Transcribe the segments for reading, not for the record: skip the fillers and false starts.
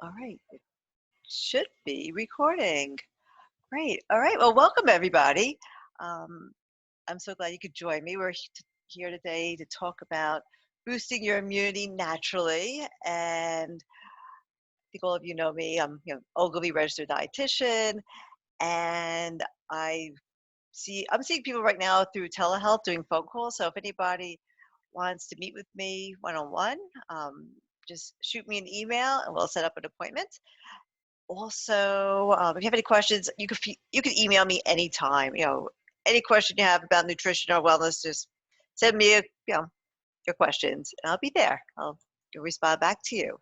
All right, it should be recording. Great. All right. Well, welcome everybody. Um, I'm so glad you could join me. We're here today to talk about boosting your immunity naturally. And I think all of you know me. I'm, Ogilvy registered dietitian, and I'm seeing people right now through telehealth doing phone calls. So if anybody wants to meet with me one-on-one, um, just shoot me an email and we'll set up an appointment. Also, if you have any questions, you can email me anytime. Any question you have about nutrition or wellness, just send me your questions, and I'll be there. I'll respond back to you.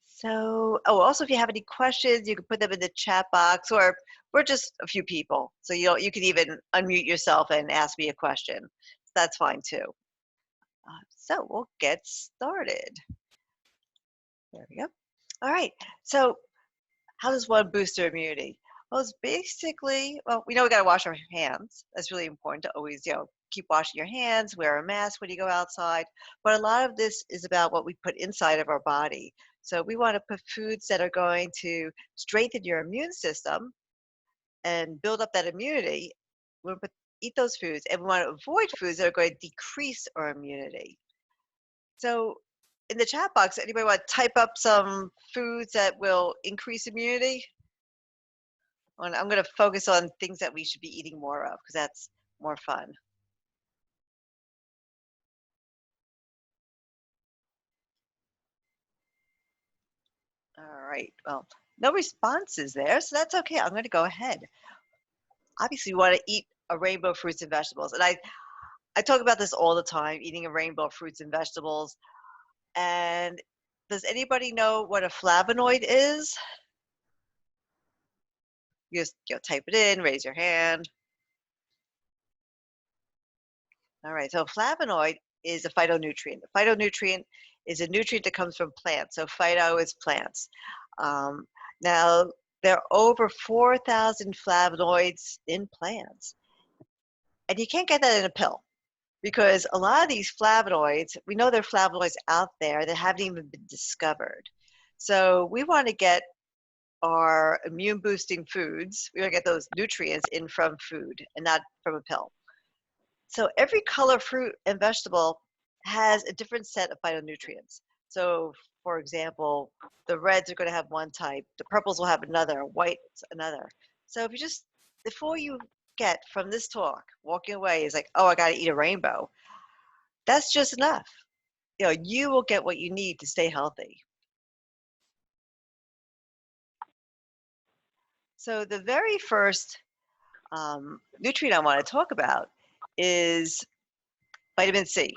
So, also, if you have any questions, you can put them in the chat box, or we're just a few people, so you can even unmute yourself and ask me a question. That's fine too. So we'll get started. There we go. All right. So how does one boost their immunity? Well, it's basically, we know we got to wash our hands. That's really important to always, keep washing your hands, wear a mask when you go outside. But a lot of this is about what we put inside of our body. So we want to put foods that are going to strengthen your immune system and build up that immunity. We want to eat those foods, and we want to avoid foods that are going to decrease our immunity. So in the chat box, anybody want to type up some foods that will increase immunity? I'm going to focus on things that we should be eating more of because that's more fun. All right. Well, no responses there, so that's okay. I'm going to go ahead. Obviously, we want to eat a rainbow of fruits and vegetables. And I talk about this all the time, eating a rainbow of fruits and vegetables. And does anybody know what a flavonoid is? You just type it in, raise your hand. All right, so flavonoid is a phytonutrient. A phytonutrient is a nutrient that comes from plants. So phyto is plants. Um, Now, there are over 4,000 flavonoids in plants. And you can't get that in a pill because a lot of these flavonoids, we know there are flavonoids out there that haven't even been discovered. So we want to get our immune boosting foods, we want to get those nutrients in from food and not from a pill. So every color fruit and vegetable has a different set of phytonutrients. So for example, the reds are going to have one type, the purples will have another, white's another. So if you just, before you get from this talk, walking away is like, oh, I got to eat a rainbow. That's just enough. You will get what you need to stay healthy. So the very first nutrient I want to talk about is vitamin C.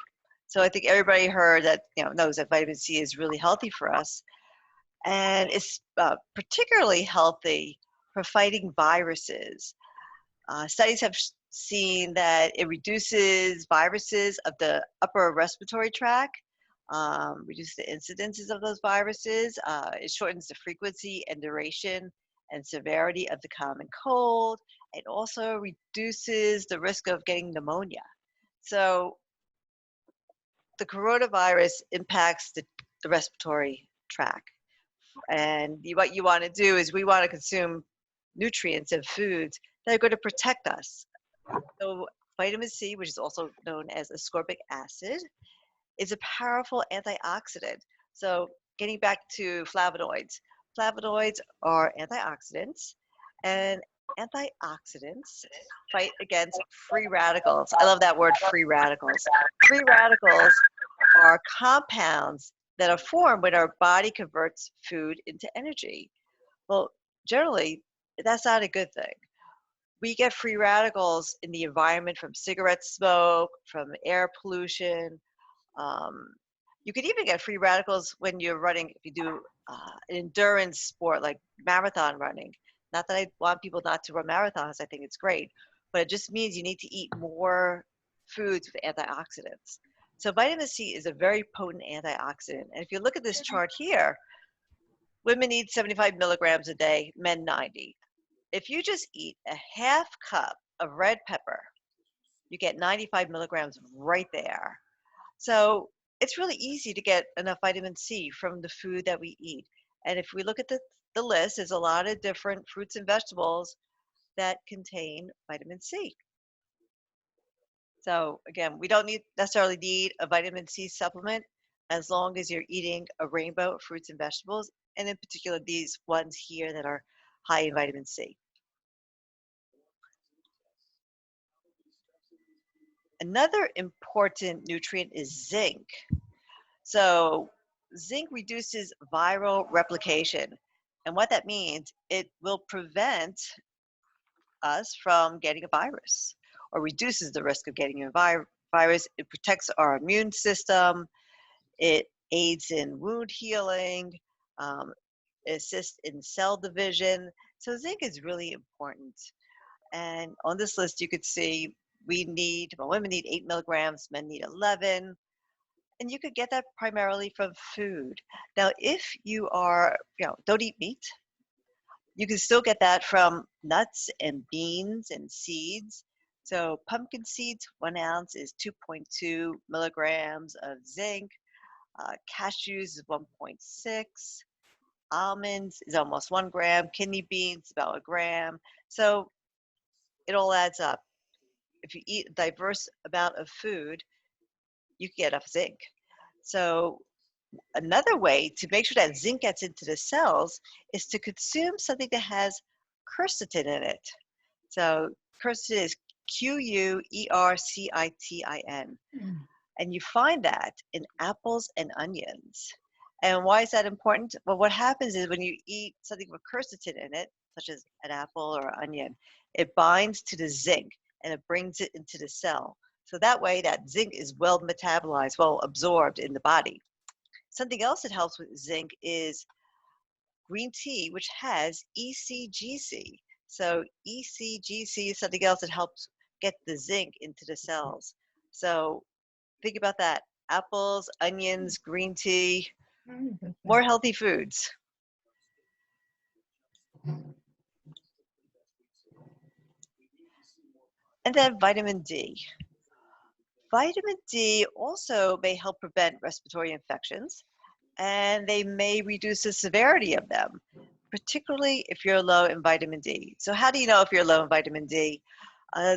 So I think everybody heard that, knows that vitamin C is really healthy for us, and it's particularly healthy for fighting viruses. Studies have seen that it reduces viruses of the upper respiratory tract, reduces the incidences of those viruses. It shortens the frequency and duration and severity of the common cold. It also reduces the risk of getting pneumonia. So the coronavirus impacts the respiratory tract. And what you want to do is we want to consume nutrients and foods that are going to protect us. So vitamin C, which is also known as ascorbic acid, is a powerful antioxidant. So getting back to flavonoids, flavonoids are antioxidants, and antioxidants fight against free radicals. I love that word, free radicals. Free radicals are compounds that are formed when our body converts food into energy. Well, generally, that's not a good thing. We get free radicals in the environment from cigarette smoke, from air pollution. Um, you could even get free radicals when you're running, if you do an endurance sport like marathon running. Not that I want people not to run marathons, I think it's great, but it just means you need to eat more foods with antioxidants. So vitamin C is a very potent antioxidant. And if you look at this chart here, women need 75 milligrams a day, men 90. If you just eat a half cup of red pepper, you get 95 milligrams right there. So it's really easy to get enough vitamin C from the food that we eat. And if we look at the list, there's a lot of different fruits and vegetables that contain vitamin C. So again, we don't necessarily need a vitamin C supplement as long as you're eating a rainbow of fruits and vegetables, and in particular these ones here that are high in vitamin C. Another important nutrient is zinc. So zinc reduces viral replication. And what that means, it will prevent us from getting a virus or reduces the risk of getting a virus. It protects our immune system. It aids in wound healing, um, assists in cell division. So zinc is really important. And on this list, you could see women need 8 milligrams, men need 11. And you could get that primarily from food. Now, if you don't eat meat, you can still get that from nuts and beans and seeds. So pumpkin seeds, 1 ounce is 2.2 milligrams of zinc. Cashews is 1.6. Almonds is almost 1 gram. Kidney beans, about a gram. So it all adds up. If you eat a diverse amount of food, you can get enough zinc. So another way to make sure that zinc gets into the cells is to consume something that has quercetin in it. So quercetin is Quercitin. And you find that in apples and onions. And why is that important? Well, what happens is when you eat something with quercetin in it, such as an apple or onion, it binds to the zinc and it brings it into the cell. So that way that zinc is well metabolized, well absorbed in the body. Something else that helps with zinc is green tea, which has ECGC. So ECGC is something else that helps get the zinc into the cells. So think about that. Apples, onions, green tea, more healthy foods. And then vitamin D. Vitamin D also may help prevent respiratory infections, and they may reduce the severity of them, particularly if you're low in vitamin D. So how do you know if you're low in vitamin D? Uh,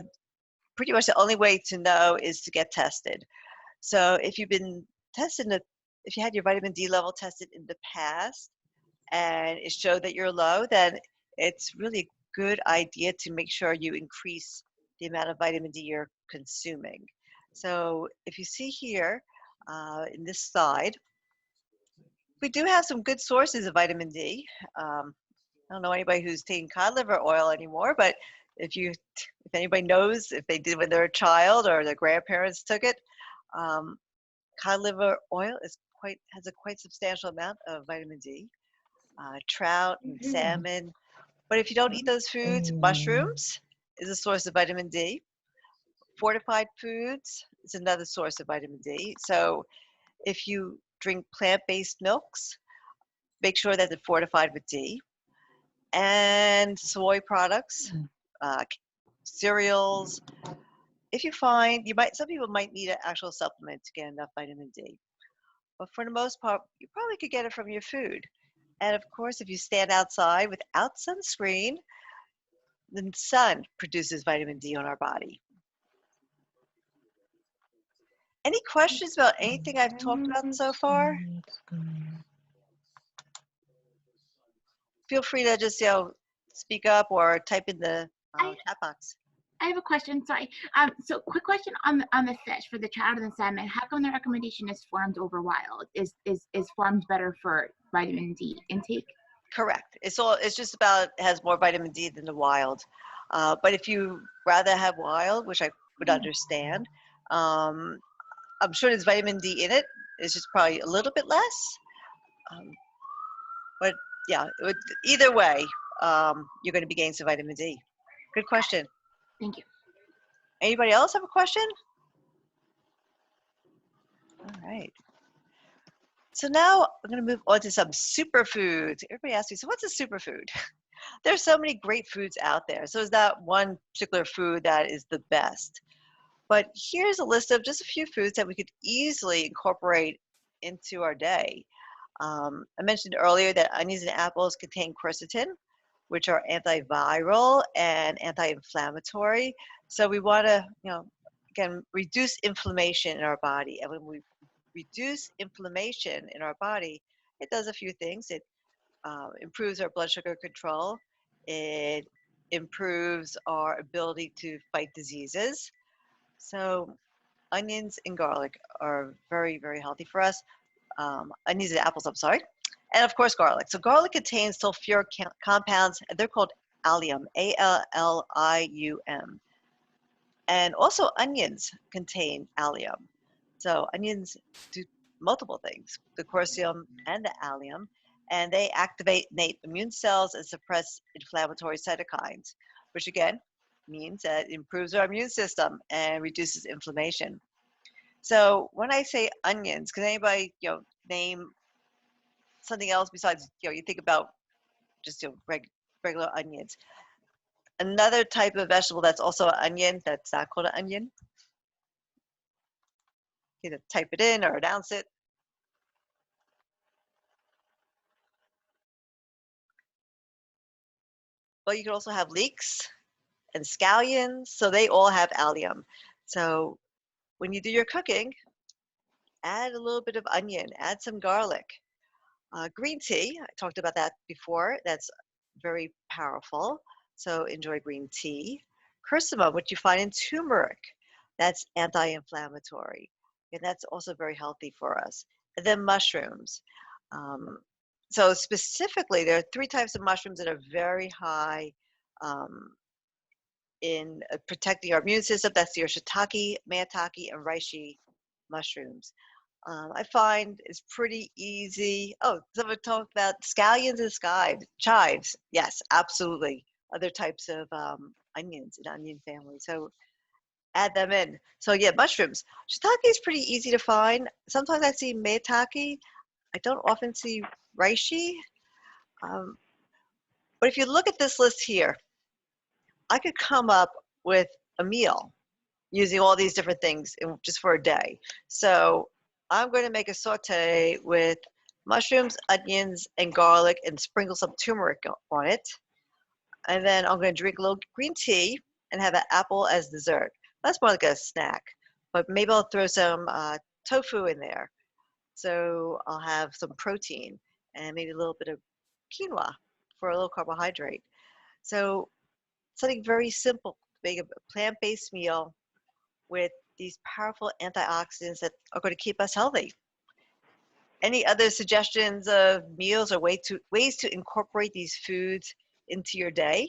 Pretty much the only way to know is to get tested. So if you've been tested, if you had your vitamin D level tested in the past and it showed that you're low, then it's really a good idea to make sure you increase the amount of vitamin D you're consuming. So if you see here in this slide, we do have some good sources of vitamin D. I don't know anybody who's taking cod liver oil anymore, but if anybody knows if they did when they were a child or their grandparents took it, um, cod liver oil has a quite substantial amount of vitamin D. Trout and salmon. But if you don't eat those foods, mushrooms is a source of vitamin D. Fortified foods is another source of vitamin D. So if you drink plant-based milks, make sure that they're fortified with D. And soy products, uh, cereals. If you find some people might need an actual supplement to get enough vitamin D. But for the most part, you probably could get it from your food. And of course, if you stand outside without sunscreen, the sun produces vitamin D on our body. Any questions about anything I've talked about so far? Feel free to just speak up or type in the chat box. I have a question. Sorry. So quick question on the fish for the trout and the salmon. How come the recommendation is farmed over wild? Is farmed better for vitamin D intake? Correct. It's just about has more vitamin D than the wild. But if you rather have wild, which I would understand, I'm sure there's vitamin D in it. It's just probably a little bit less. But yeah, either way, you're going to be getting some vitamin D. Good question. Thank you. Anybody else have a question? All right. So now I'm going to move on to some superfoods. Everybody asks me, so what's a superfood? There's so many great foods out there. So is that one particular food that is the best? But here's a list of just a few foods that we could easily incorporate into our day. I mentioned earlier that onions and apples contain quercetin, which are antiviral and anti-inflammatory. So we want to, again, reduce inflammation in our body. And when we reduce inflammation in our body, it does a few things. It improves our blood sugar control. It improves our ability to fight diseases. So onions and garlic are very, very healthy for us. Onions and apples, I'm sorry. And of course, garlic. So garlic contains sulfuric compounds, and they're called allium, allium. And also onions contain allium. So onions do multiple things, the quercetin and the allium, and they activate innate immune cells and suppress inflammatory cytokines, which again means that it improves our immune system and reduces inflammation. So when I say onions, can anybody, name something else besides, you think about just regular onions? Another type of vegetable that's also an onion that's not called an onion. Either type it in or announce it. Well, you can also have leeks and scallions, so they all have allium. So when you do your cooking, add a little bit of onion, add some garlic. Green tea, I talked about that before. That's very powerful. So enjoy green tea. Curcuma, which you find in turmeric, that's anti-inflammatory. And that's also very healthy for us. And then mushrooms. Um, so specifically, there are 3 types of mushrooms that are very high um, in protecting our immune system. That's your shiitake, maitake, and reishi mushrooms. I find it's pretty easy. Oh, someone talked about scallions and chives. Yes, absolutely. Other types of onions in onion family. So add them in. So yeah, mushrooms. Shiitake is pretty easy to find. Sometimes I see maitake. I don't often see reishi. Um, but if you look at this list here, I could come up with a meal using all these different things just for a day. So I'm going to make a saute with mushrooms, onions, and garlic and sprinkle some turmeric on it. And then I'm going to drink a little green tea and have an apple as dessert. That's more like a snack, but maybe I'll throw some tofu in there. So I'll have some protein and maybe a little bit of quinoa for a little carbohydrate. So something very simple, make a plant-based meal with these powerful antioxidants that are going to keep us healthy. Any other suggestions of meals or ways to incorporate these foods into your day?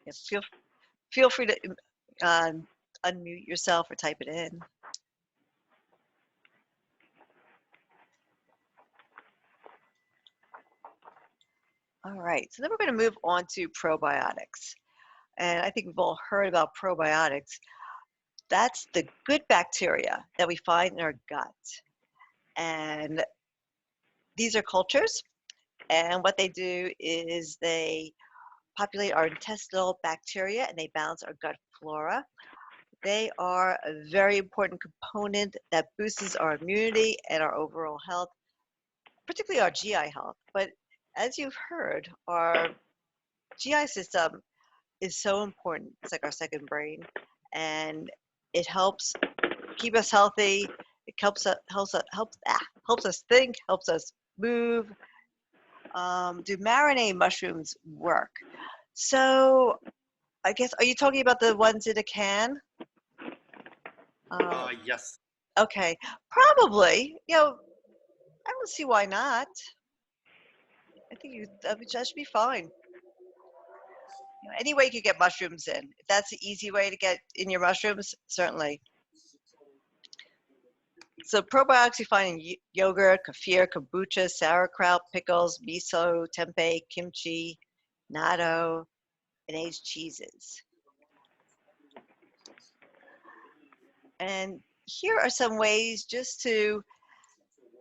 Yes, feel free to unmute yourself or type it in. All right, so then we're going to move on to probiotics. And I think we've all heard about probiotics. That's the good bacteria that we find in our gut. And these are cultures. And what they do is they populate our intestinal bacteria and they balance our gut flora. They are a very important component that boosts our immunity and our overall health, particularly our GI health. But as you've heard, our GI system is so important. It's like our second brain, and it helps keep us healthy. It helps us think, helps us move. Do marinade mushrooms work? So I guess, are you talking about the ones in a can? Yes. Okay, probably. I don't see why not. I think that should be fine. Any way you could get mushrooms in. If that's the easy way to get in your mushrooms, certainly. So probiotics you find in yogurt, kefir, kombucha, sauerkraut, pickles, miso, tempeh, kimchi, natto, and aged cheeses. And here are some ways just to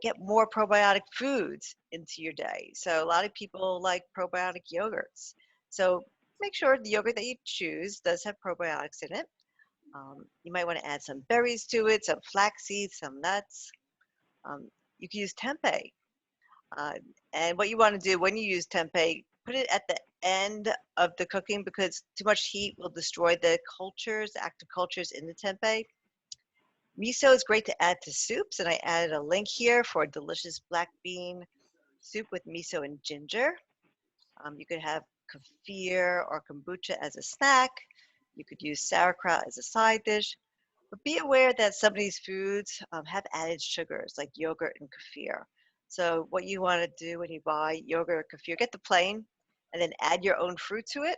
get more probiotic foods into your day. So a lot of people like probiotic yogurts. So make sure the yogurt that you choose does have probiotics in it. You might want to add some berries to it, some flax seeds, some nuts. You can use tempeh. Uh, and what you want to do when you use tempeh, put it at the end of the cooking because too much heat will destroy the cultures, the active cultures in the tempeh. Miso is great to add to soups, and I added a link here for a delicious black bean soup with miso and ginger. You could have kefir or kombucha as a snack. You could use sauerkraut as a side dish. But be aware that some of these foods have added sugars like yogurt and kefir. So what you want to do when you buy yogurt or kefir, get the plain and then add your own fruit to it.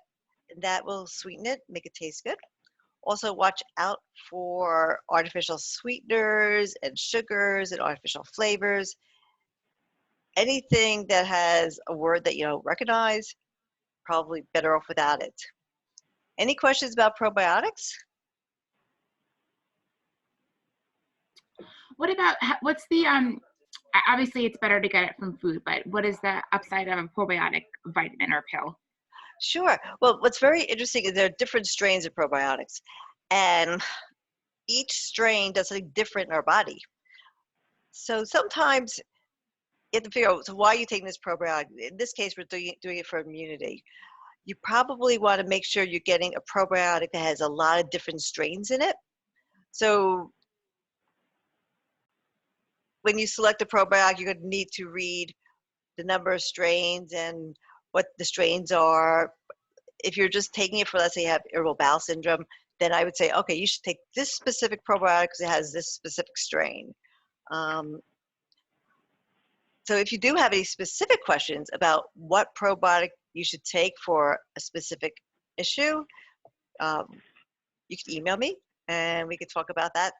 And that will sweeten it, make it taste good. Also watch out for artificial sweeteners and sugars and artificial flavors. Anything that has a word that you don't recognize, probably better off without it. Any questions about probiotics? What about what's the obviously it's better to get it from food, but what is the upside of a probiotic vitamin or pill? Sure. Well, what's very interesting is there are different strains of probiotics, and each strain does something different in our body. So sometimes you have to figure out, so why are you taking this probiotic? In this case, we're doing it for immunity. You probably want to make sure you're getting a probiotic that has a lot of different strains in it. So when you select a probiotic, you're going to need to read the number of strains and what the strains are. If you're just taking it for, let's say you have irritable bowel syndrome, then I would say, okay, you should take this specific probiotic because it has this specific strain. So if you do have any specific questions about what probiotic you should take for a specific issue, you can email me and we could talk about that.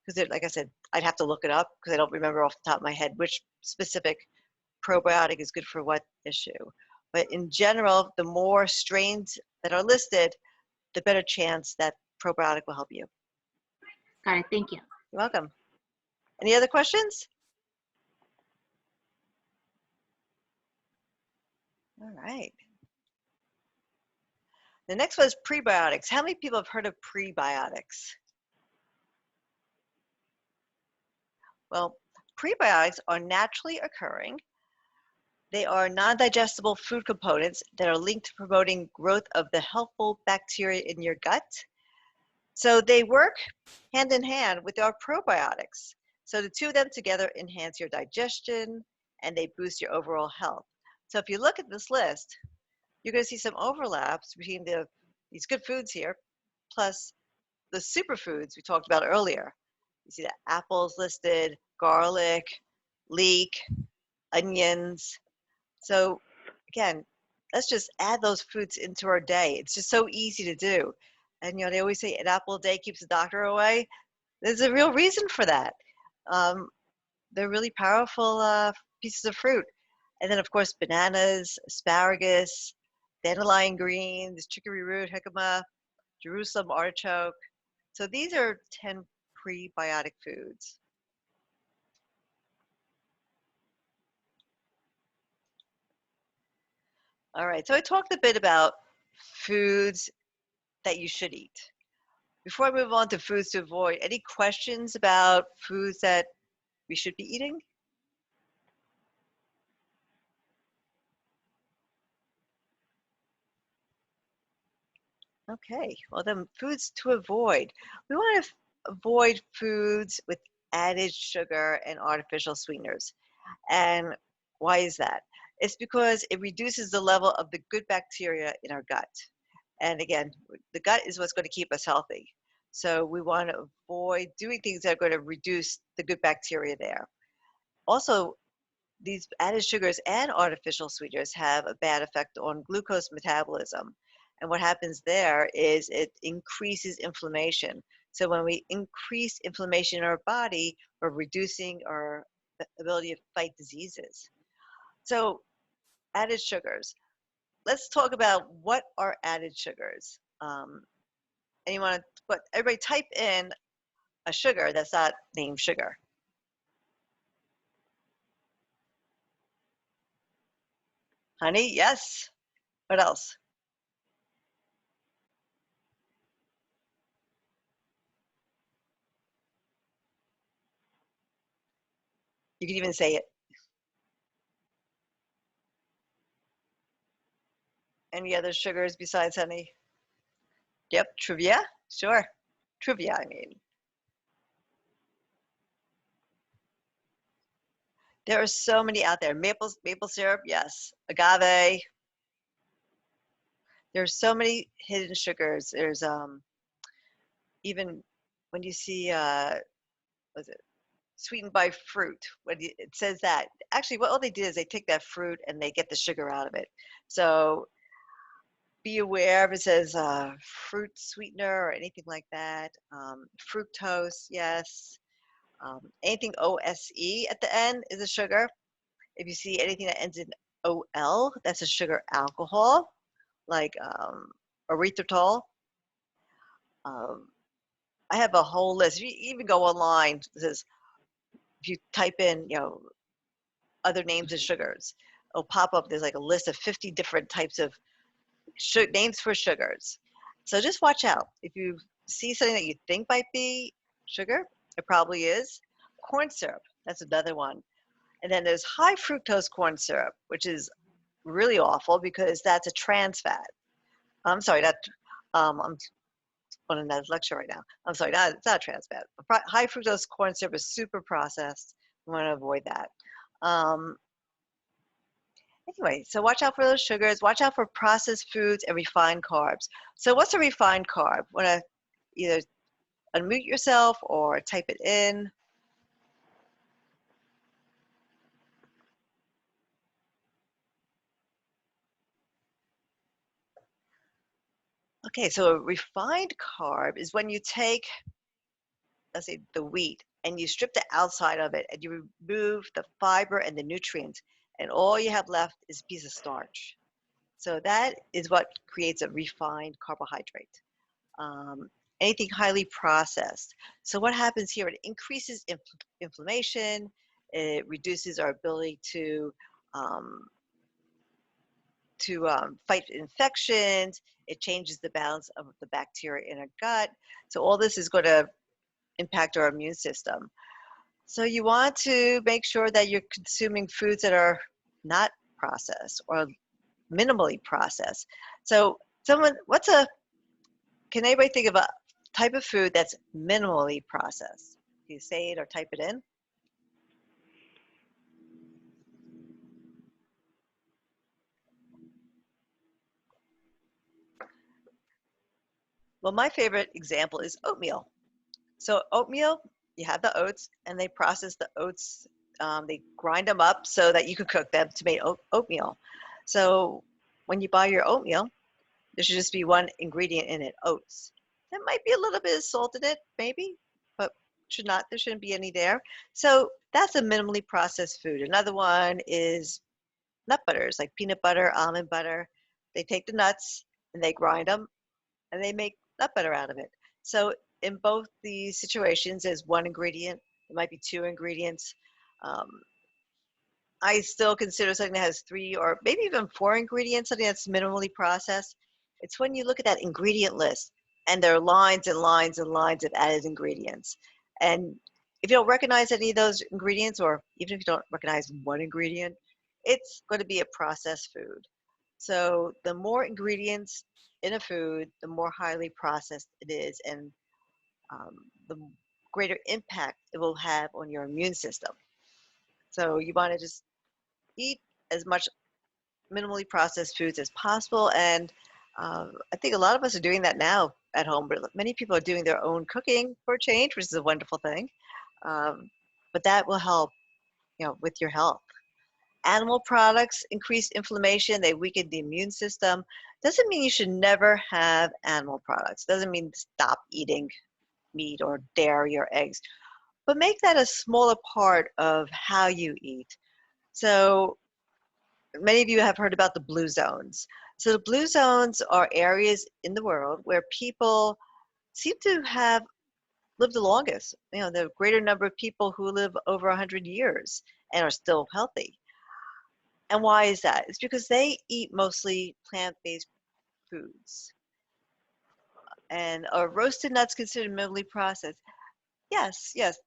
Because like I said, I'd have to look it up because I don't remember off the top of my head which specific probiotic is good for what issue. But in general, the more strains that are listed, the better chance that probiotic will help you. Got it. Thank you. You're welcome. Any other questions? All right. The next one is prebiotics. How many people have heard of prebiotics? Well, prebiotics are naturally occurring. They are non-digestible food components that are linked to promoting growth of the helpful bacteria in your gut. So they work hand in hand with our probiotics. So the two of them together enhance your digestion and they boost your overall health. So if you look at this list, you're going to see some overlaps between these good foods here, plus the superfoods we talked about earlier. You see the apples listed, garlic, leek, onions. So again, let's just add those foods into our day. It's just so easy to do. And they always say an apple a day keeps the doctor away. There's a real reason for that. They're really powerful pieces of fruit. And then, of course, bananas, asparagus, dandelion greens, chicory root, jicama, Jerusalem artichoke. So these are 10 prebiotic foods. All right, so I talked a bit about foods that you should eat. Before I move on to foods to avoid, any questions about foods that we should be eating? Okay, well then foods to avoid. We want to avoid foods with added sugar and artificial sweeteners. And why is that? It's because it reduces the level of the good bacteria in our gut. And again, the gut is what's going to keep us healthy. So we want to avoid doing things that are going to reduce the good bacteria there. Also, these added sugars and artificial sweeteners have a bad effect on glucose metabolism. And what happens there is it increases inflammation. So when we increase inflammation in our body, we're reducing our ability to fight diseases. So added sugars. Let's talk about what are added sugars. And you want to put, everybody type in a sugar that's not named sugar. Honey, yes. What else? You can even say it. Any other sugars besides honey? Yep, trivia. Sure. Trivia, I mean. There are so many out there. Maple syrup, yes. Agave. There's so many hidden sugars. There's even when you see was it sweetened by fruit, when it says that. Actually, what all they did is they take that fruit and they get the sugar out of it. So be aware if it says fruit sweetener or anything like that. Fructose, yes. Anything OSE at the end is a sugar. If you see anything that ends in OL, that's a sugar alcohol, like erythritol. Um, I have a whole list. If you even go online, it says if you type in, other names of sugars, it'll pop up. There's like a list of 50 different types of names for sugars. So just watch out. If you see something that you think might be sugar, it probably is. Corn syrup, that's another one. And then there's high fructose corn syrup, which is really awful because that's a trans fat. I'm sorry, I'm on another lecture right now. I'm sorry, it's not trans fat. High fructose corn syrup is super processed. We want to avoid that. Um, anyway, so watch out for those sugars. Watch out for processed foods and refined carbs. So what's a refined carb? Want to either unmute yourself or type it in. Okay, so a refined carb is when you take, let's say, the wheat and you strip the outside of it and you remove the fiber and the nutrients, and all you have left is a piece of starch. So that is what creates a refined carbohydrate. Um, Anything highly processed. So what happens here? It increases inflammation. It reduces our ability um, to fight infections. It changes the balance of the bacteria in our gut. So all this is going to impact our immune system. So you want to make sure that you're consuming foods that are not processed or minimally processed. So can anybody think of a type of food that's minimally processed? Do you say it or type it in? Well, my favorite example is oatmeal. So oatmeal, you have the oats, and they process the oats. They grind them up so that you can cook them to make oatmeal. So when you buy your oatmeal, there should just be one ingredient in it, oats. There might be a little bit of salt in it, maybe, but there shouldn't be any there. So that's a minimally processed food. Another one is nut butters, like peanut butter, almond butter. They take the nuts and they grind them and they make nut butter out of it. So in both these situations, there's one ingredient. It might be two ingredients. Um, I still consider something that has three or maybe even four ingredients, something that's minimally processed. It's when you look at that ingredient list and there are lines and lines and lines of added ingredients. And if you don't recognize any of those ingredients, or even if you don't recognize one ingredient, it's going to be a processed food. So the more ingredients in a food, the more highly processed it is, and the greater impact it will have on your immune system. So you want to just eat as much minimally processed foods as possible. And I think a lot of us are doing that now at home, but many people are doing their own cooking for a change, which is a wonderful thing. Um, but that will help, with your health. Animal products increase inflammation, they weaken the immune system. Doesn't mean you should never have animal products. Doesn't mean stop eating meat or dairy or eggs, but make that a smaller part of how you eat. So many of you have heard about the blue zones. So the blue zones are areas in the world where people seem to have lived the longest. The greater number of people who live over 100 years and are still healthy. And why is that? It's because they eat mostly plant-based foods. And are roasted nuts considered minimally processed? Yes, yes.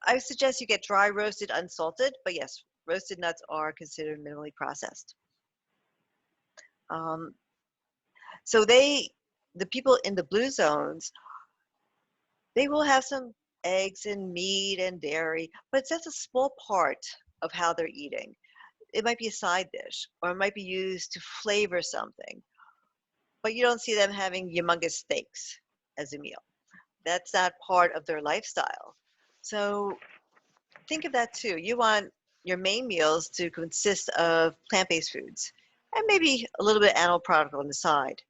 I suggest you get dry roasted, unsalted, but yes, roasted nuts are considered minimally processed. Um, so the people in the blue zones, they will have some eggs and meat and dairy, but it's just a small part of how they're eating. It might be a side dish, or it might be used to flavor something, but you don't see them having humongous steaks as a meal. That's not part of their lifestyle. So think of that too. You want your main meals to consist of plant-based foods and maybe a little bit of animal product on the side.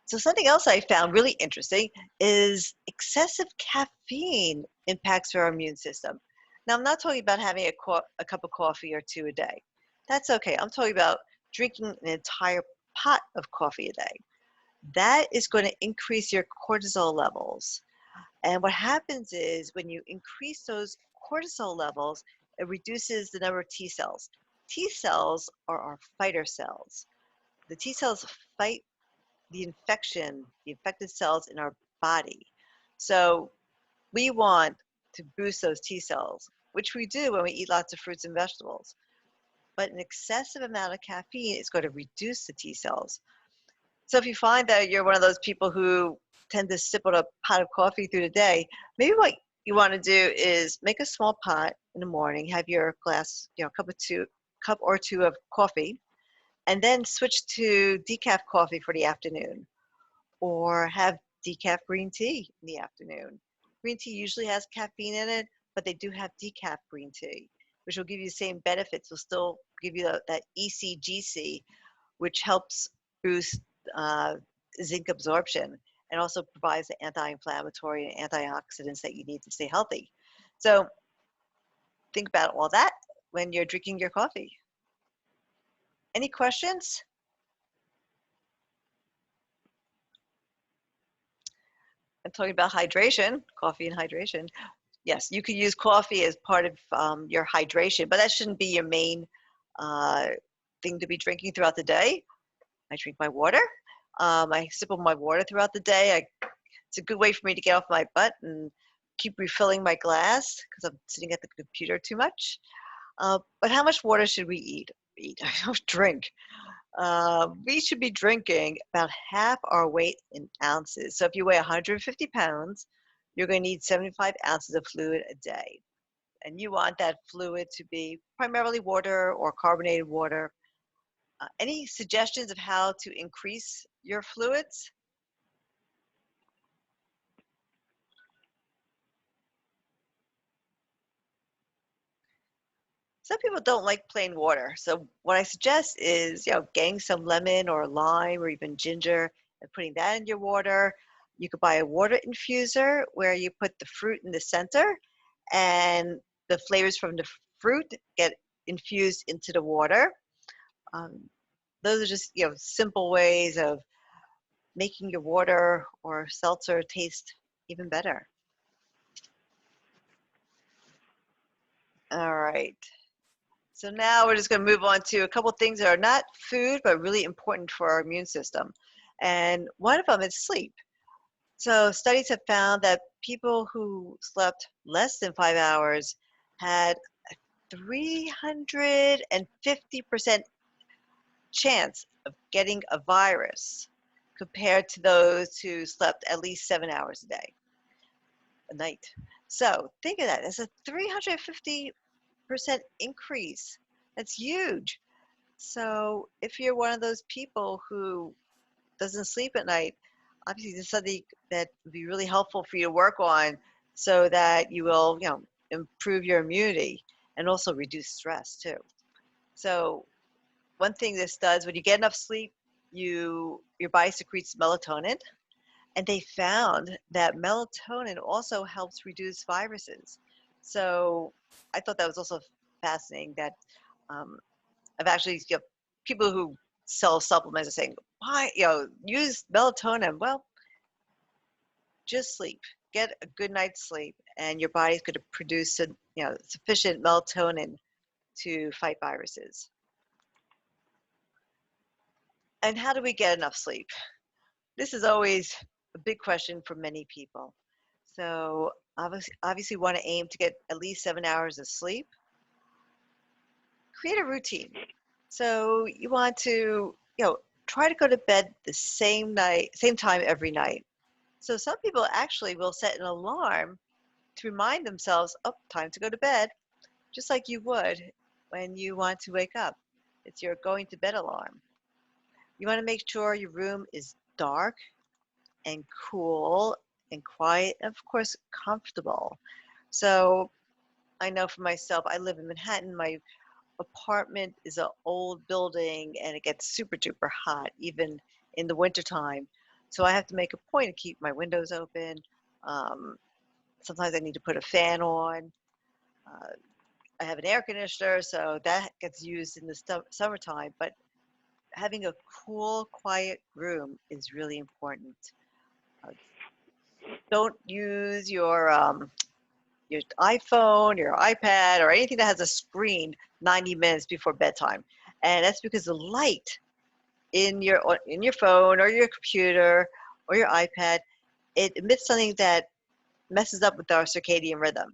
So something else I found really interesting is excessive caffeine impacts our immune system. Now, I'm not talking about having a cup of coffee or two a day. That's okay. I'm talking about drinking an entire pot of coffee a day. That is going to increase your cortisol levels. And what happens is when you increase those cortisol levels, it reduces the number of T cells. T cells are our fighter cells. The T cells fight the infection, the infected cells in our body. So we want to boost those T cells, which we do when we eat lots of fruits and vegetables. But an excessive amount of caffeine is going to reduce the T cells. So if you find that you're one of those people who tend to sip on a pot of coffee through the day, maybe what you want to do is make a small pot in the morning, have your glass, cup or two of coffee, and then switch to decaf coffee for the afternoon, or have decaf green tea in the afternoon. Green tea usually has caffeine in it, but they do have decaf green tea, which will give you the same benefits. Will still give you that ECGC, which helps boost uh, zinc absorption and also provides the anti-inflammatory and antioxidants that you need to stay healthy. So think about all that when you're drinking your coffee. Any questions? I'm talking about hydration, coffee and hydration. Yes, you could use coffee as part of your hydration, but that shouldn't be your main uh, thing to be drinking throughout the day. I drink my water. I sip on my water throughout the day. It's a good way for me to get off my butt and keep refilling my glass because I'm sitting at the computer too much. But how much water should we eat? I don't drink. We should be drinking about half our weight in ounces. So if you weigh 150 pounds, you're going to need 75 ounces of fluid a day. And you want that fluid to be primarily water or carbonated water. Any suggestions of how to increase your fluids? Some people don't like plain water. So what I suggest is, getting some lemon or lime or even ginger and putting that in your water. You could buy a water infuser where you put the fruit in the center and the flavors from the fruit get infused into the water. Um, those are just, simple ways of making your water or seltzer taste even better. All right. So now we're just going to move on to a couple things that are not food, but really important for our immune system. And one of them is sleep. So studies have found that people who slept less than 5 hours had a 350% chance of getting a virus compared to those who slept at least 7 hours a night. So think of that. It's a 350% increase. That's huge. So if you're one of those people who doesn't sleep at night, obviously this is something that would be really helpful for you to work on so that you will, improve your immunity and also reduce stress too. So one thing this does, when you get enough sleep, your body secretes melatonin, and they found that melatonin also helps reduce viruses. So I thought that was also fascinating that um, I've actually, people who sell supplements are saying, why, use melatonin. Well, just sleep. Get a good night's sleep, and your body's going to produce, sufficient melatonin to fight viruses. And how do we get enough sleep? This is always a big question for many people. So obviously want to aim to get at least 7 hours of sleep. Create a routine. So you want to, try to go to bed the same time every night. So some people actually will set an alarm to remind themselves, oh, time to go to bed, just like you would when you want to wake up. It's your going to bed alarm. You want to make sure your room is dark and cool and quiet, and of course, comfortable. So I know for myself, I live in Manhattan. My apartment is an old building and it gets super duper hot, even in the wintertime. So I have to make a point to keep my windows open. Um, Sometimes I need to put a fan on. Uh, I have an air conditioner, so that gets used in the summertime. But having a cool, quiet room is really important. Uh, don't use your iPhone, your iPad, or anything that has a screen 90 minutes before bedtime. And that's because the light in your phone or your computer or your iPad, it emits something that messes up with our circadian rhythm.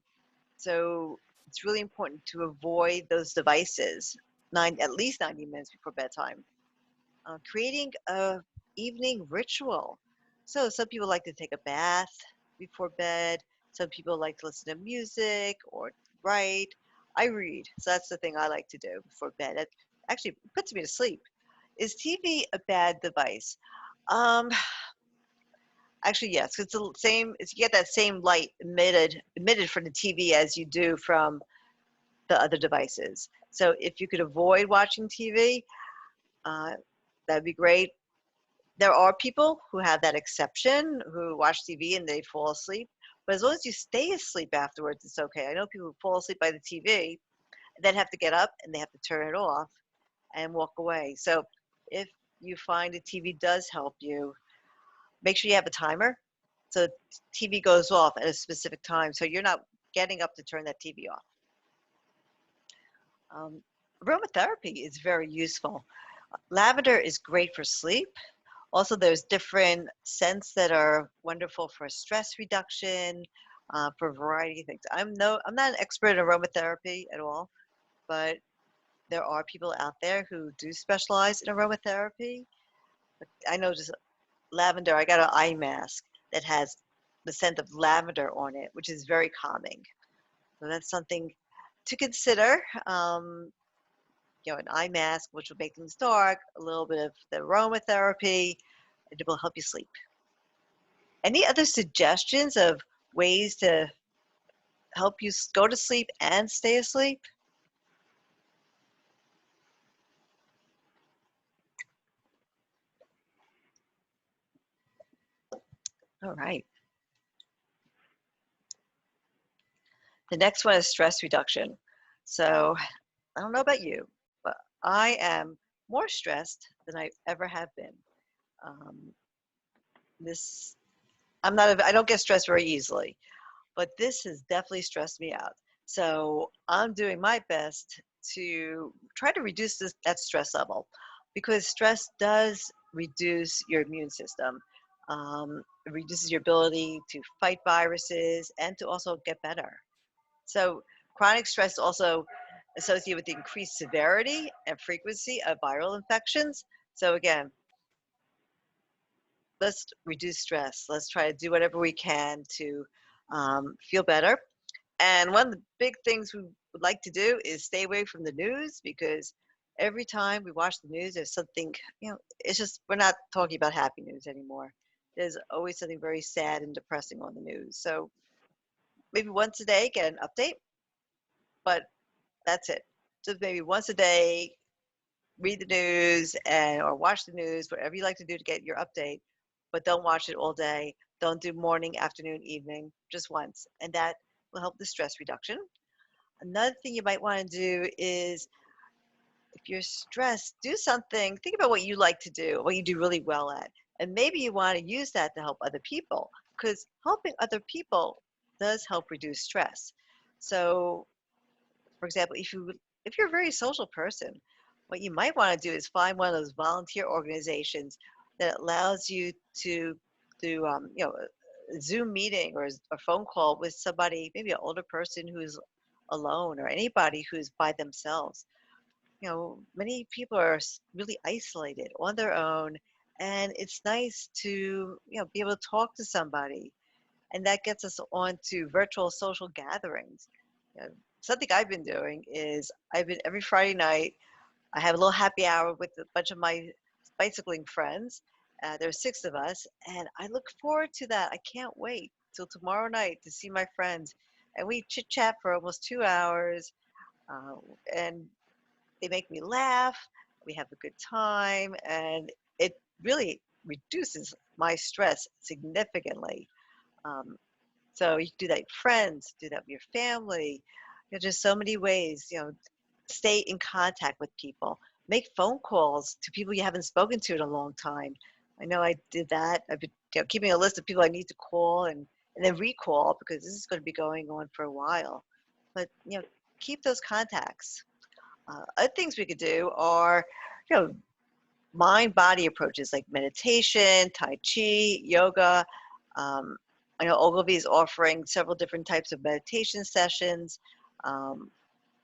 So it's really important to avoid those devices at least 90 minutes before bedtime. Creating a evening ritual. So some people like to take a bath before bed. Some people like to listen to music or write. I read, so that's the thing I like to do before bed. It actually puts me to sleep. Is TV a bad device? Um, Actually, yes. It's the same. It's, you get that same light emitted from the TV as you do from the other devices. So if you could avoid watching TV, uh, that'd be great. There are people who have that exception who watch TV and they fall asleep. But as long as you stay asleep afterwards, it's okay. I know people who fall asleep by the TV, then have to get up and they have to turn it off and walk away. So if you find the TV does help you, make sure you have a timer. So TV goes off at a specific time. So you're not getting up to turn that TV off. Um, Aromatherapy is very useful. Lavender is great for sleep. Also, there's different scents that are wonderful for stress reduction, for a variety of things. I'm not an expert in aromatherapy at all, but there are people out there who do specialize in aromatherapy. I know just lavender. I got an eye mask that has the scent of lavender on it, which is very calming. So that's something to consider. An eye mask, which will make things dark, a little bit of the aromatherapy, and it will help you sleep. Any other suggestions of ways to help you go to sleep and stay asleep? All right. The next one is stress reduction. So I don't know about you, but I am more stressed than I ever have been. Um, this I don't get stressed very easily, but this has definitely stressed me out. So I'm doing my best to try to reduce that stress level, because stress does reduce your immune system. It reduces your ability to fight viruses and to also get better. So chronic stress also associated with the increased severity and frequency of viral infections. So again, let's reduce stress. Let's try to do whatever we can to feel better. And one of the big things we would like to do is stay away from the news, because every time we watch the news, there's something, it's just, we're not talking about happy news anymore. There's always something very sad and depressing on the news. So maybe once a day, get an update, but that's it. Just maybe once a day, read the news or watch the news, whatever you like to do to get your update, but don't watch it all day. Don't do morning, afternoon, evening, just once. And that will help the stress reduction. Another thing you might want to do is, if you're stressed, do something. Think about what you like to do, what you do really well at. And maybe you want to use that to help other people, because helping other people does help reduce stress. So, for example, if you're a very social person, what you might want to do is find one of those volunteer organizations that allows you to do Zoom meeting or a phone call with somebody, maybe an older person who's alone or anybody who's by themselves. Many people are really isolated on their own, and it's nice to, be able to talk to somebody. And that gets us on to virtual social gatherings. Something I've been doing is every Friday night, I have a little happy hour with a bunch of my bicycling friends. There's 6 of us, and I look forward to that. I can't wait till tomorrow night to see my friends. And we chit chat for almost 2 hours, uh, and they make me laugh. We have a good time, and it really reduces my stress significantly. Um, so you can do that with friends, do that with your family. Just so many ways, stay in contact with people. Make phone calls to people you haven't spoken to in a long time. I know I did that. I've been keeping a list of people I need to call and then recall because this is going to be going on for a while. But, keep those contacts. Other things we could do are, you know, mind body approaches like meditation, Tai Chi, yoga. Um, I know Ogilvy is offering several different types of meditation sessions. Um,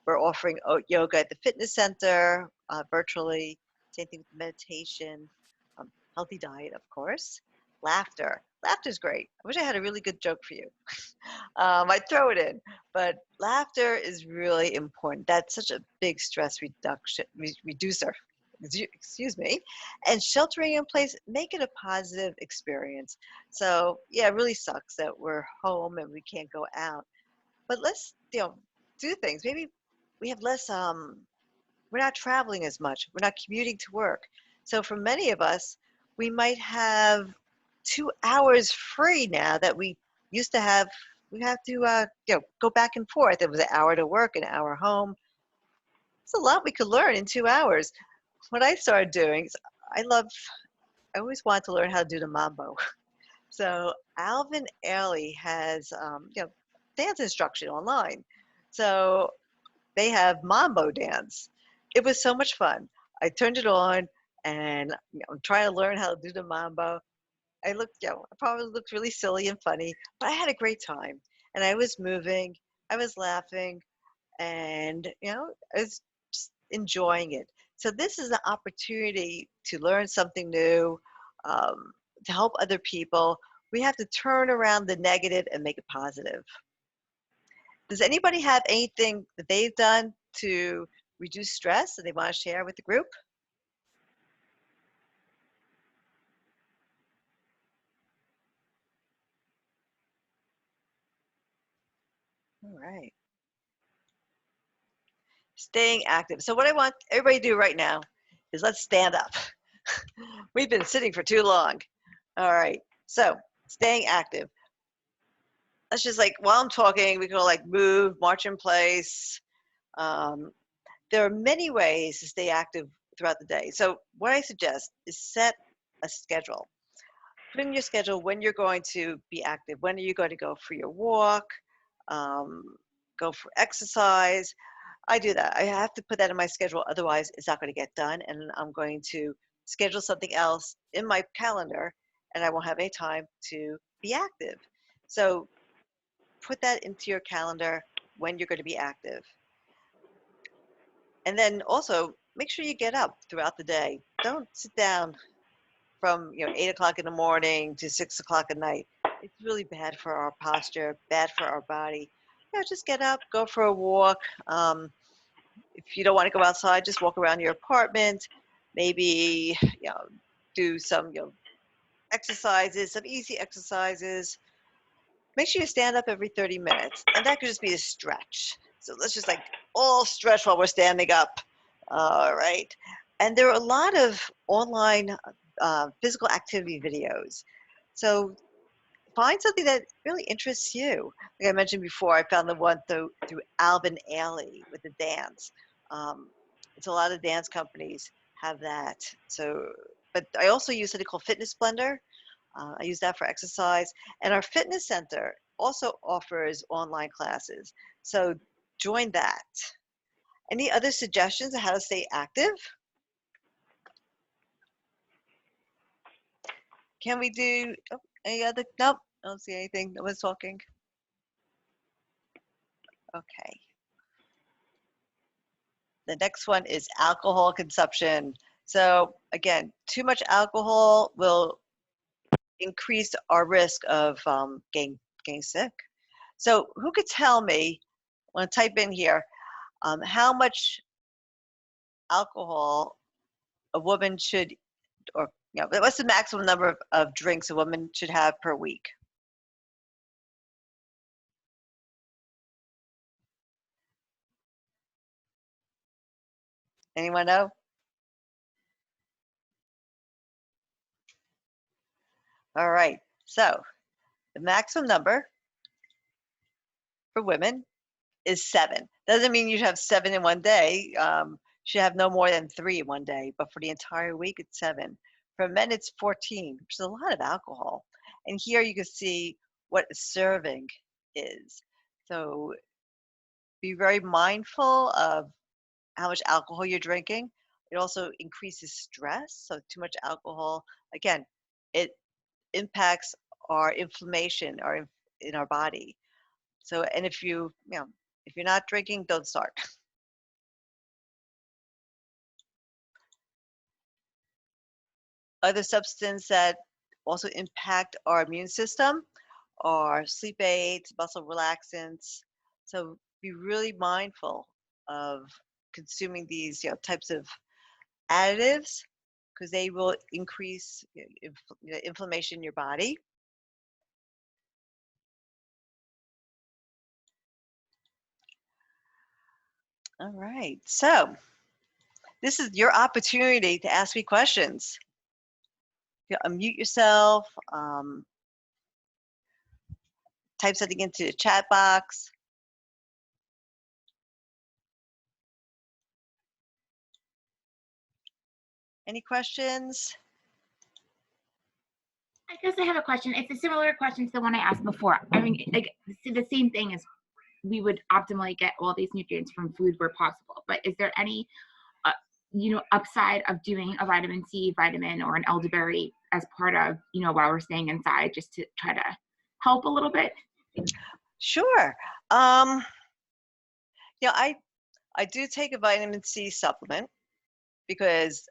we're offering yoga at the fitness center virtually. Same thing with meditation, healthy diet, of course. Laughter. Laughter is great. I wish I had a really good joke for you. I'd throw it in, but laughter is really important. That's such a big stress reducer. Excuse me. And sheltering in place, make it a positive experience. So yeah, it really sucks that we're home and we can't go out. But let's do things. Maybe we have less. We're not traveling as much. We're not commuting to work. So for many of us, we might have 2 hours free now that we used to have. We have to go back and forth. It was an hour to work, an hour home. It's a lot we could learn in 2 hours. What I started doing is I love. I always wanted to learn how to do the mambo. So Alvin Ailey has dance instruction online. So they have mambo dance. It was so much fun. I turned it on and I'm trying to learn how to do the mambo. I probably looked really silly and funny, but I had a great time. And I was moving, I was laughing, and I was just enjoying it. So this is an opportunity to learn something new, um, to help other people. We have to turn around the negative and make it positive. Does anybody have anything that they've done to reduce stress that they want to share with the group? All right. Staying active. So what I want everybody to do right now is let's stand up. We've been sitting for too long. All right. So staying active. Let's just while I'm talking, we can all move, march in place. Um, there are many ways to stay active throughout the day. So what I suggest is set a schedule. Put in your schedule when you're going to be active. When are you going to go for your walk? Um, go for exercise. I do that. I have to put that in my schedule. Otherwise, it's not going to get done. And I'm going to schedule something else in my calendar and I won't have any time to be active. So put that into your calendar when you're going to be active. And then also make sure you get up throughout the day. Don't sit down from 8 o'clock in the morning to 6 o'clock at night. It's really bad for our posture, bad for our body. Just get up, go for a walk. If you don't want to go outside, just walk around your apartment. Maybe do some exercises, some easy exercises. Make sure you stand up every 30 minutes, and that could just be a stretch. So let's just all stretch while we're standing up. All right. And there are a lot of online physical activity videos. So find something that really interests you. Like I mentioned before, I found the one through Alvin Ailey with the dance. Um, it's a lot of dance companies have that. So, but I also use something called Fitness Blender. I use that for exercise. And our fitness center also offers online classes. So join that. Any other suggestions on how to stay active? Can we do any other? Nope. I don't see anything. No one's talking. Okay. The next one is alcohol consumption. So again, too much alcohol will increase our risk of getting sick. So who could tell me, I want to type in here, how much alcohol a woman should, or what's the maximum number of drinks a woman should have per week? Anyone know? All right. So the maximum number for women is 7. Doesn't mean you should have 7 in one day. You should have no more than 3 in one day. But for the entire week, it's 7. For men, it's 14, which is a lot of alcohol. And here you can see what a serving is. So be very mindful of how much alcohol you're drinking. It also increases stress. So too much alcohol, again, it impacts our inflammation in our body. So, and if if you're not drinking, don't start. Other substances that also impact our immune system are sleep aids, muscle relaxants. So be really mindful of consuming these types of additives because they will increase inflammation in your body. All right, so this is your opportunity to ask me questions. Unmute yourself, type something into the chat box. Any questions? I guess I have a question. It's a similar question to the one I asked before. I mean, like the same thing is we would optimally get all these nutrients from food where possible. But is there any, upside of doing a vitamin C vitamin or an elderberry as part of, while we're staying inside, just to try to help a little bit? Sure. I do take a vitamin C supplement because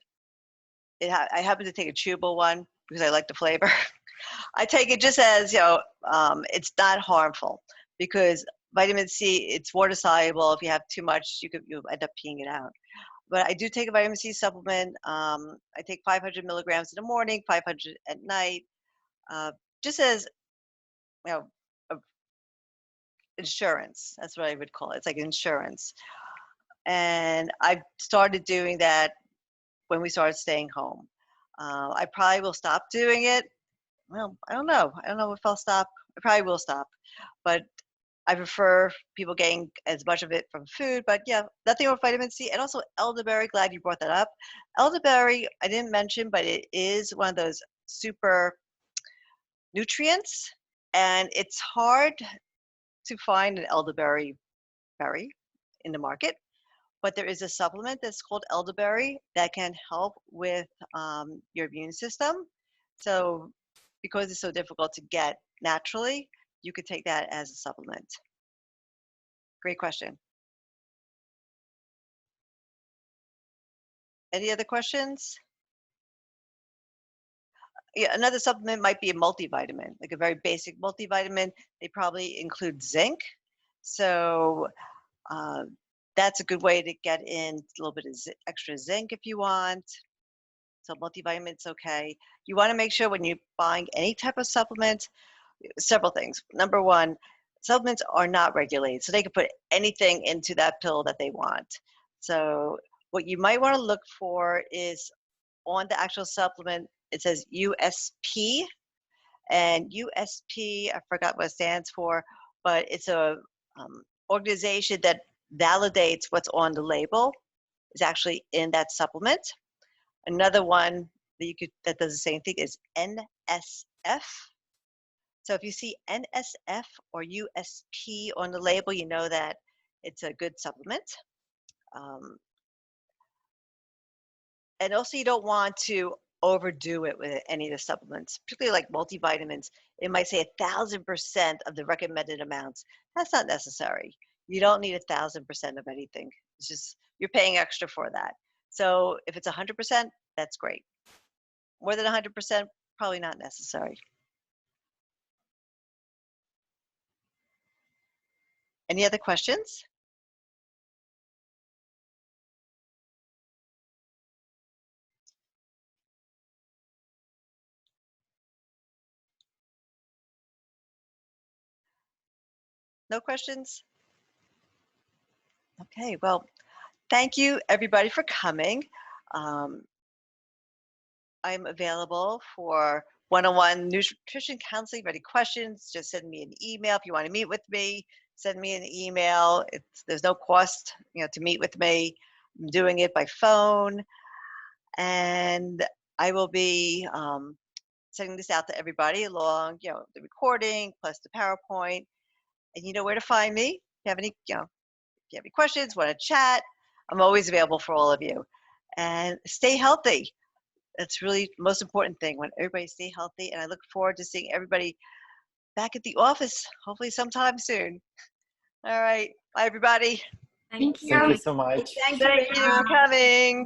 I happen to take a chewable one because I like the flavor. I take it just as it's not harmful because vitamin C, it's water soluble. If you have too much, you'll end up peeing it out. But I do take a vitamin C supplement. I take 500 milligrams in the morning, 500 at night, just as you know, a- insurance. That's what I would call it. It's like insurance. And I started doing that when we started staying home. I probably will stop doing it. Well, I don't know. I don't know if I'll stop. I probably will stop. But I prefer people getting as much of it from food. But yeah, nothing with vitamin C. And also elderberry, glad you brought that up. Elderberry, I didn't mention, but it is one of those super nutrients. And it's hard to find an elderberry berry in the market. But there is a supplement that's called elderberry that can help with your immune system. So because it's so difficult to get naturally, you could take that as a supplement. Great question. Any other questions? Yeah, another supplement might be a multivitamin, like a very basic multivitamin. They probably include zinc. So uh, that's a good way to get in a little bit of extra zinc if you want. So multivitamins, okay. You want to make sure when you're buying any type of supplement, several things. Number one, supplements are not regulated, so they can put anything into that pill that they want. So what you might want to look for is on the actual supplement, it says USP, and USP, I forgot what it stands for, but it's a organization that validates what's on the label is actually in that supplement. Another one that does the same thing is NSF. So if you see NSF or USP on the label, you know that it's a good supplement. Um, and also you don't want to overdo it with any of the supplements, particularly like multivitamins. It might say 1,000% of the recommended amounts. That's not necessary. You don't need 1,000% of anything. It's just you're paying extra for that. So if it's 100%, that's great. More than 100%, probably not necessary. Any other questions? No questions? Okay, well, thank you everybody for coming. Um, I'm available for one-on-one nutrition counseling. Any questions, just send me an email. If you want to meet with me, send me an email. There's no cost, to meet with me. I'm doing it by phone, and I will be sending this out to everybody along, the recording plus the PowerPoint. And you know where to find me. If you have any, if you have any questions, want to chat, I'm always available for all of you. And stay healthy. That's really the most important thing. When everybody stay healthy, and I look forward to seeing everybody back at the office, hopefully sometime soon. All right. Bye, everybody. Thank you. Thank you so much. Thank you, Thank you for Rachel. coming.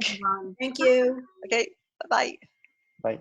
Thank you. Okay. Bye-bye. Bye.